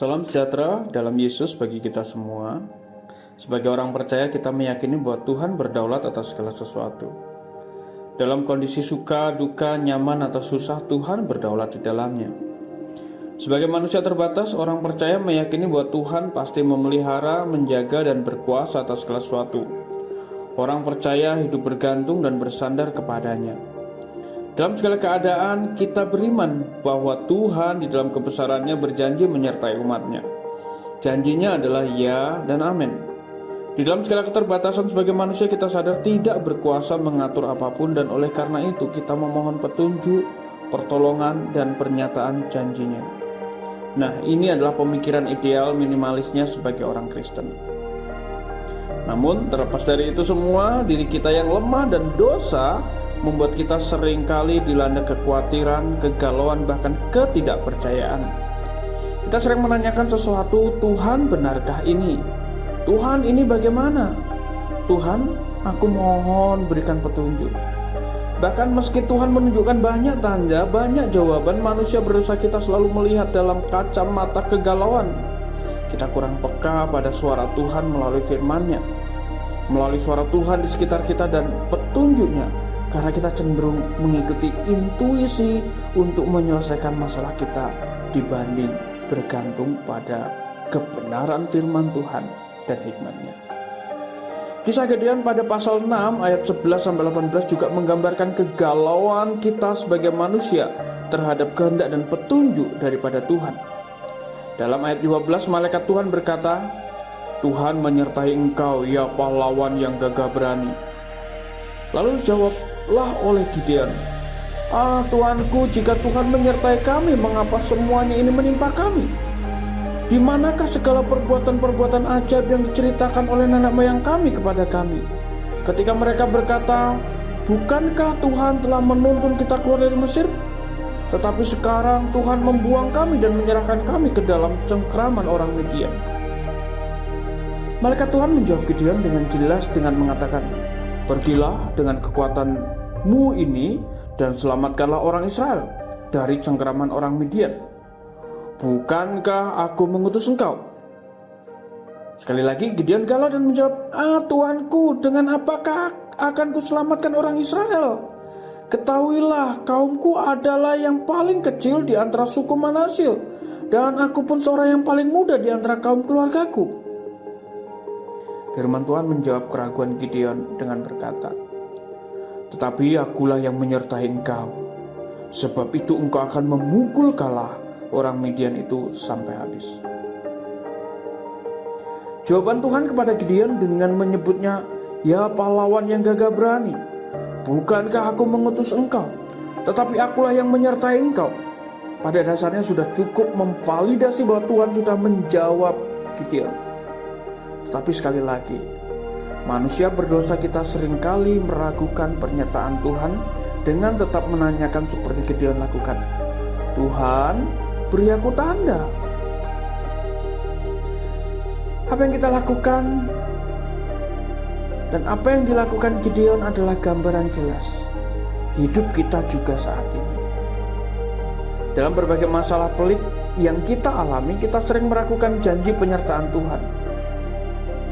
Salam sejahtera dalam Yesus bagi kita semua. Sebagai orang percaya, kita meyakini bahwa Tuhan berdaulat atas segala sesuatu. Dalam kondisi suka, duka, nyaman, atau susah, Tuhan berdaulat di dalamnya. Sebagai manusia terbatas, orang percaya meyakini bahwa Tuhan pasti memelihara, menjaga, dan berkuasa atas segala sesuatu. Orang percaya hidup bergantung dan bersandar kepadanya. Dalam segala keadaan, kita beriman bahwa Tuhan di dalam kebesarannya berjanji menyertai umatnya. Janjinya adalah ya dan amin. Di dalam segala keterbatasan sebagai manusia, kita sadar tidak berkuasa mengatur apapun, dan oleh karena itu kita memohon petunjuk, pertolongan, dan pernyataan janjinya. Nah, ini adalah pemikiran ideal minimalisnya sebagai orang Kristen. Namun, terlepas dari itu semua, diri kita yang lemah dan dosa membuat kita seringkali dilanda kekhawatiran, kegalauan, bahkan ketidakpercayaan. Kita sering menanyakan sesuatu, Tuhan benarkah ini? Tuhan ini bagaimana? Tuhan, aku mohon berikan petunjuk. Bahkan meski Tuhan menunjukkan banyak tanda, banyak jawaban, manusia berdosa kita selalu melihat dalam kacamata kegalauan. Kita kurang peka pada suara Tuhan melalui firman-Nya, melalui suara Tuhan di sekitar kita dan petunjuknya, karena kita cenderung mengikuti intuisi untuk menyelesaikan masalah kita dibanding bergantung pada kebenaran firman Tuhan dan hikmat-Nya. Kisah Gideon pada pasal 6 ayat 11-18 juga menggambarkan kegalauan kita sebagai manusia terhadap kehendak dan petunjuk daripada Tuhan. Dalam ayat 12, malaikat Tuhan berkata, Tuhan menyertai engkau, ya pahlawan yang gagah berani. Lalu jawablah oleh Gideon, Tuanku, jika Tuhan menyertai kami, mengapa semuanya ini menimpa kami? Di manakah segala perbuatan-perbuatan ajaib yang diceritakan oleh nenek moyang kami kepada kami? Ketika mereka berkata, bukankah Tuhan telah menuntun kita keluar dari Mesir? Tetapi sekarang Tuhan membuang kami dan menyerahkan kami ke dalam cengkraman orang Midian. Malaikat Tuhan menjawab Gideon dengan jelas dengan mengatakan, pergilah dengan kekuatanmu ini dan selamatkanlah orang Israel dari cengkraman orang Midian. Bukankah aku mengutus engkau? Sekali lagi Gideon galau dan menjawab, Tuanku, dengan apakah akan kuselamatkan orang Israel? Ketahuilah, kaumku adalah yang paling kecil di antara suku Manasil, dan aku pun seorang yang paling muda di antara kaum keluargaku. Firman Tuhan menjawab keraguan Gideon dengan berkata, tetapi akulah yang menyertai engkau, sebab itu engkau akan memukul kalah orang Midian itu sampai habis. Jawaban Tuhan kepada Gideon dengan menyebutnya, ya pahlawan yang gagah berani, bukankah aku mengutus engkau, tetapi akulah yang menyertai engkau, pada dasarnya sudah cukup memvalidasi bahwa Tuhan sudah menjawab Gideon. Tetapi sekali lagi, manusia berdosa kita seringkali meragukan pernyataan Tuhan dengan tetap menanyakan seperti Gideon lakukan. Tuhan, beri aku tanda. Apa yang kita lakukan dan apa yang dilakukan Gideon adalah gambaran jelas hidup kita juga saat ini. Dalam berbagai masalah pelik yang kita alami, kita sering meragukan janji penyertaan Tuhan.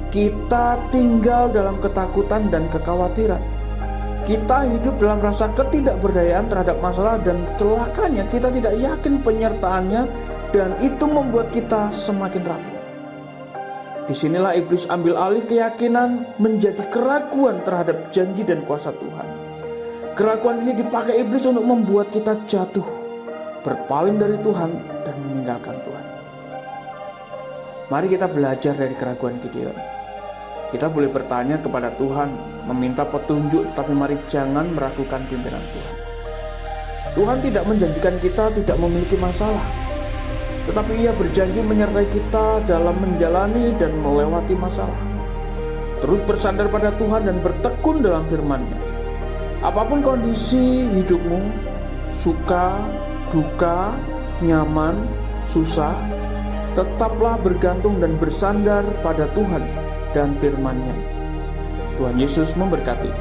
Kita tinggal dalam ketakutan dan kekhawatiran. Kita hidup dalam rasa ketidakberdayaan terhadap masalah, dan celakanya kita tidak yakin penyertaannya, dan itu membuat kita semakin ragu. Disinilah iblis ambil alih keyakinan menjadi keraguan terhadap janji dan kuasa Tuhan. Keraguan ini dipakai iblis untuk membuat kita jatuh, berpaling dari Tuhan, dan meninggalkan Tuhan. Mari kita belajar dari keraguan Gideon. Kita boleh bertanya kepada Tuhan, meminta petunjuk, tetapi mari jangan meragukan pimpinan Tuhan. Tuhan tidak menjanjikan kita tidak memiliki masalah, tetapi Ia berjanji menyertai kita dalam menjalani dan melewati masalah. Terus bersandar pada Tuhan dan bertekun dalam firman-Nya. Apapun kondisi hidupmu, suka, duka, nyaman, susah, tetaplah bergantung dan bersandar pada Tuhan dan firman-Nya. Tuhan Yesus memberkati.